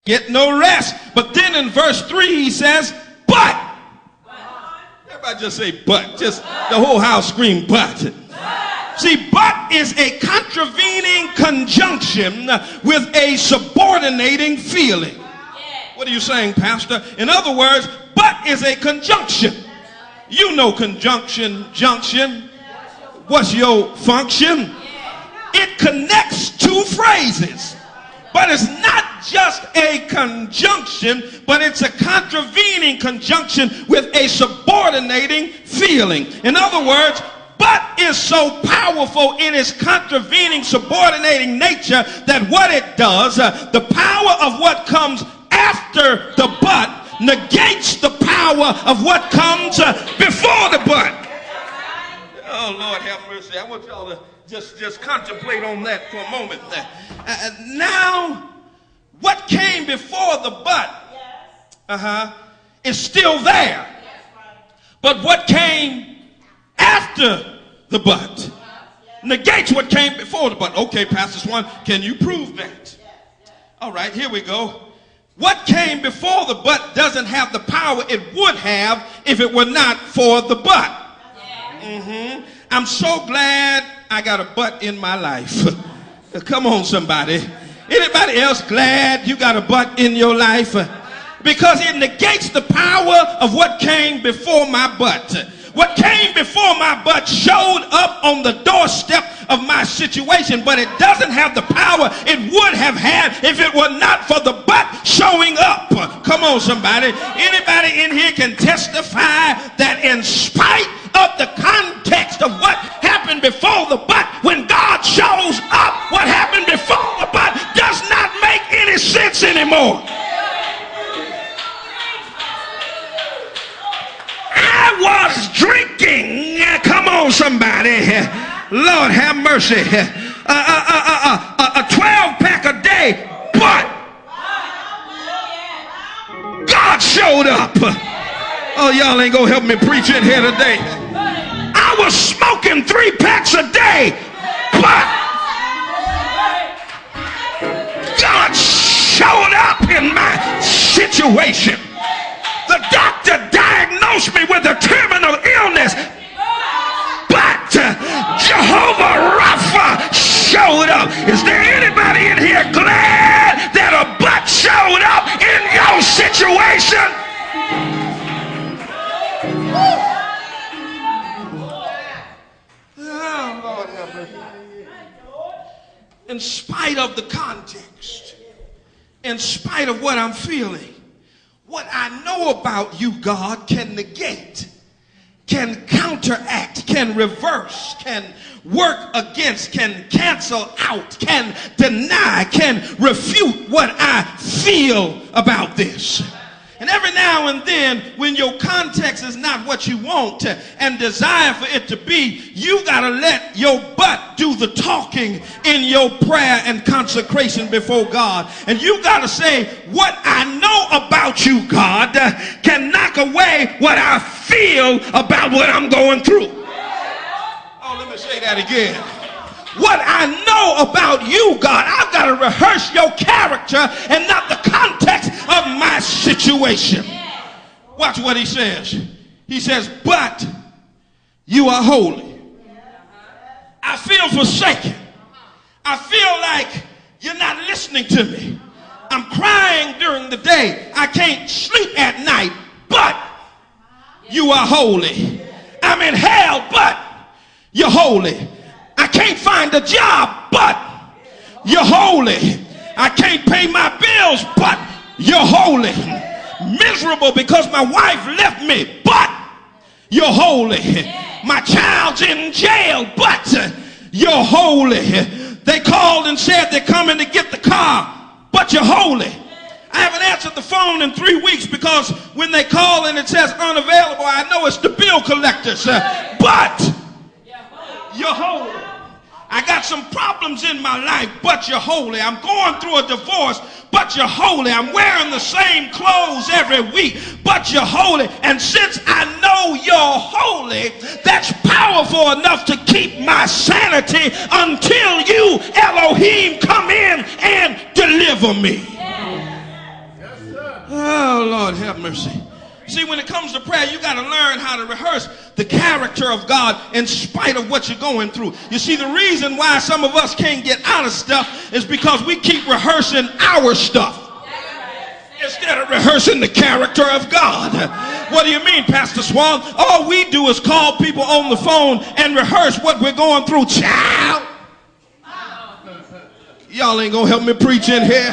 get no rest. But then in verse 3 he says, but. Everybody just say but. Just the whole house scream but. See, but is a contravening conjunction with a subordinating feeling. What are you saying, Pastor? In other words, but is a conjunction. You know conjunction, junction. What's your function? It connects two phrases. But it's not just a conjunction, but it's a contravening conjunction with a subordinating feeling. In other words, but is so powerful in its contravening, subordinating nature that what it does, the power of what comes after the but negates the power of what comes before the but. Oh, Lord have mercy. I want y'all to just contemplate on that for a moment. Now, what came before the but is still there. But what came after the but negates what came before the but. Okay, Pastor Swan, can you prove that? All right, here we go. What came before the but doesn't have the power it would have if it were not for the but. I'm so glad I got a but in my life. Come on, somebody. Anybody else glad you got a but in your life? Because it negates the power of what came before my but. What came before my but showed up on the doorstep of my situation, but it doesn't have the power it would have had if it were not for the but showing up. Come on, somebody. Anybody in here can testify that in spite of the context of what happened before the but, when God shows up, what happened before the but does not make any sense anymore. I was drinking, come on somebody, Lord have mercy, a 12-pack a day, but God showed up. Oh, y'all ain't gonna help me preach in here today. I was smoking 3 packs a day, but God showed up in my situation. The doctor diagnosed me with a terminal illness, but Jehovah Rapha showed up. Is there anybody in here glad that a but showed up in your situation? Oh, Lord have mercy. In spite of the context, in spite of what I'm feeling, what I know about you, God, can negate, can counteract, can reverse, can work against, can cancel out, can deny, can refute what I feel about this. And every now and then, when your context is not what you want and desire for it to be, you got to let your but do the talking in your prayer and consecration before God. And you got to say, what I know about you, God, can knock away what I feel about what I'm going through. Oh, let me say that again. What I know about you, God, I've got to rehearse your character and not the context of my situation. Watch what he says. He says, but you are holy. I feel forsaken. I feel like you're not listening to me. I'm crying during the day. I can't sleep at night, but you are holy. I'm in hell, but you're holy. I can't find a job, but you're holy. I can't pay my bills, but you're holy. Miserable because my wife left me, but you're holy. My child's in jail, but you're holy. They called and said they're coming to get the car, but you're holy. I haven't answered the phone in 3 weeks because when they call and it says unavailable, I know it's the bill collectors, but you're holy. I got some problems in my life, but you're holy. I'm going through a divorce, but you're holy. I'm wearing the same clothes every week, but you're holy. And since I know you're holy, that's powerful enough to keep my sanity until you, Elohim, come in and deliver me. Oh, Lord, have mercy. See, when it comes to prayer, you got to learn how to rehearse the character of God in spite of what you're going through. You see, the reason why some of us can't get out of stuff is because we keep rehearsing our stuff instead of rehearsing the character of God. What do you mean, Pastor Swan? All we do is call people on the phone and rehearse what we're going through. Child, y'all ain't gonna help me preach in here.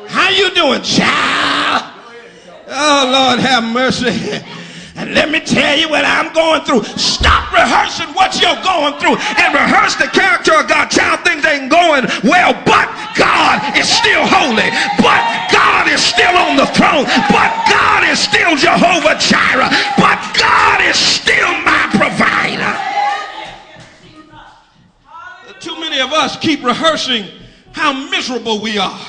How you doing, child? Oh, Lord, have mercy. And let me tell you what I'm going through. Stop rehearsing what you're going through and rehearse the character of God. Child, things ain't going well, but God is still holy. But God is still on the throne. But God is still Jehovah Jireh. But God is still my provider. Too many of us keep rehearsing how miserable we are.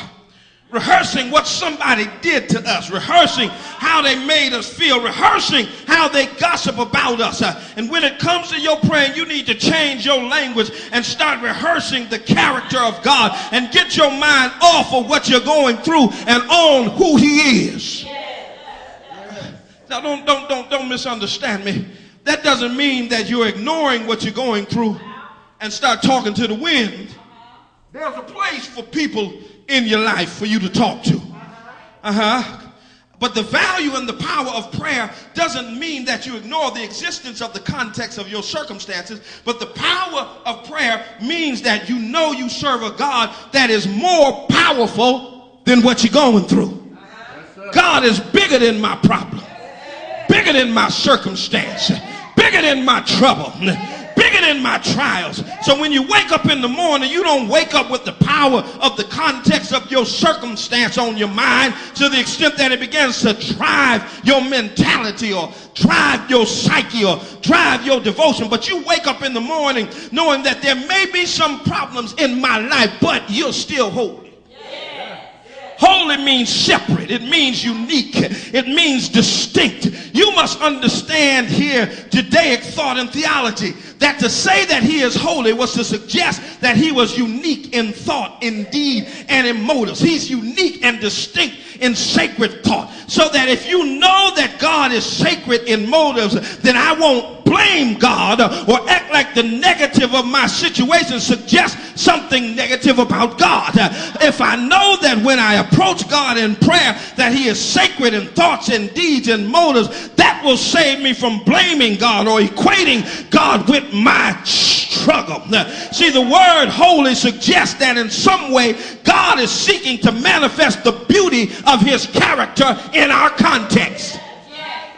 Rehearsing what somebody did to us, rehearsing how they made us feel, rehearsing how they gossip about us. And when it comes to your praying, you need to change your language and start rehearsing the character of God and get your mind off of what you're going through and on who he is. Now don't misunderstand me. That doesn't mean that you're ignoring what you're going through and start talking to the wind. There's a place for people in your life for you to talk to. But the value and the power of prayer doesn't mean that you ignore the existence of the context of your circumstances, but the power of prayer means that you know you serve a God that is more powerful than what you're going through. God is bigger than my problem, bigger than my circumstance, bigger than my trouble, bigger than my trials. So when you wake up in the morning, you don't wake up with the power of the context of your circumstance on your mind to the extent that it begins to drive your mentality or drive your psyche or drive your devotion. But you wake up in the morning knowing that there may be some problems in my life, but you're still holy. Holy means separate. It means unique. It means distinct. You must understand here Judaic thought and theology that to say that he is holy was to suggest that he was unique in thought, in deed, and in motives. He's unique and distinct in sacred thought. So that if you know that God is sacred in motives, then I won't blame God or act like the negative of my situation suggests something negative about God. If I know that when I approach God in prayer that he is sacred in thoughts and deeds and motives, that will save me from blaming God or equating God with my struggle. See, the word holy suggests that in some way God is seeking to manifest the beauty of his character in our context.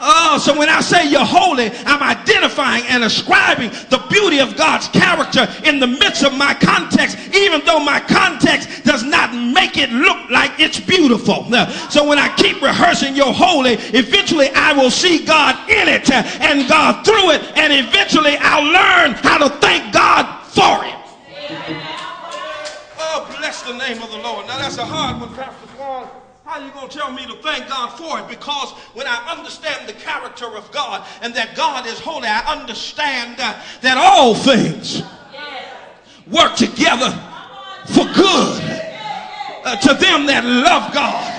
Oh, so when I say you're holy, I'm identifying and ascribing the beauty of God's character in the midst of my context, even though my context does not make it look like it's beautiful. So when I keep rehearsing you're holy, eventually I will see God in it and God through it, and eventually I'll learn how to thank God for it. Oh, bless the name of the Lord. Now that's a hard one, Pastor Swan. How are you going to tell me to thank God for it? Because when I understand the character of God and that God is holy, I understand that all things work together for good to them that love God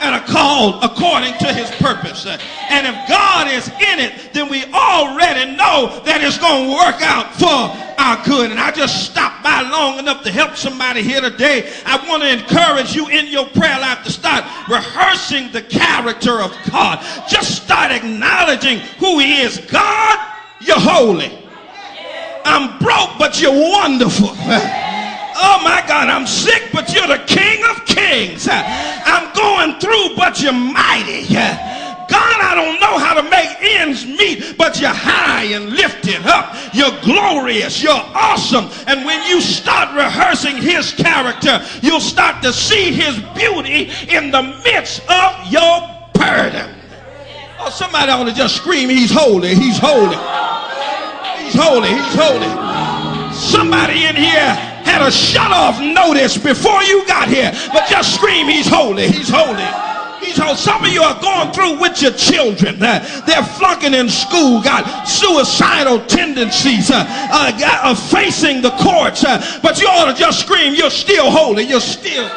and are called according to his purpose. And if God is in it, then we already know that it's going to work out for our good. And I just stopped by long enough to help somebody here today. I want to encourage you in your prayer life to start rehearsing the character of God. Just start acknowledging who he is. God, you're holy. I'm broke, but you're wonderful. Oh my God, I'm sick, but you're the King of Kings. I'm going through, but you're mighty. God, I don't know how to make ends meet, but you're high and lifted up. You're glorious. You're awesome. And when you start rehearsing his character, you'll start to see his beauty in the midst of your burden. Oh, somebody ought to just scream, he's holy. He's holy. He's holy. He's holy. Somebody in here had a shut-off notice before you got here, but just scream, he's holy. He's holy. Some of you are going through with your children. They're flunking in school, got suicidal tendencies, facing the courts. But you ought to just scream, you're still holy. You're still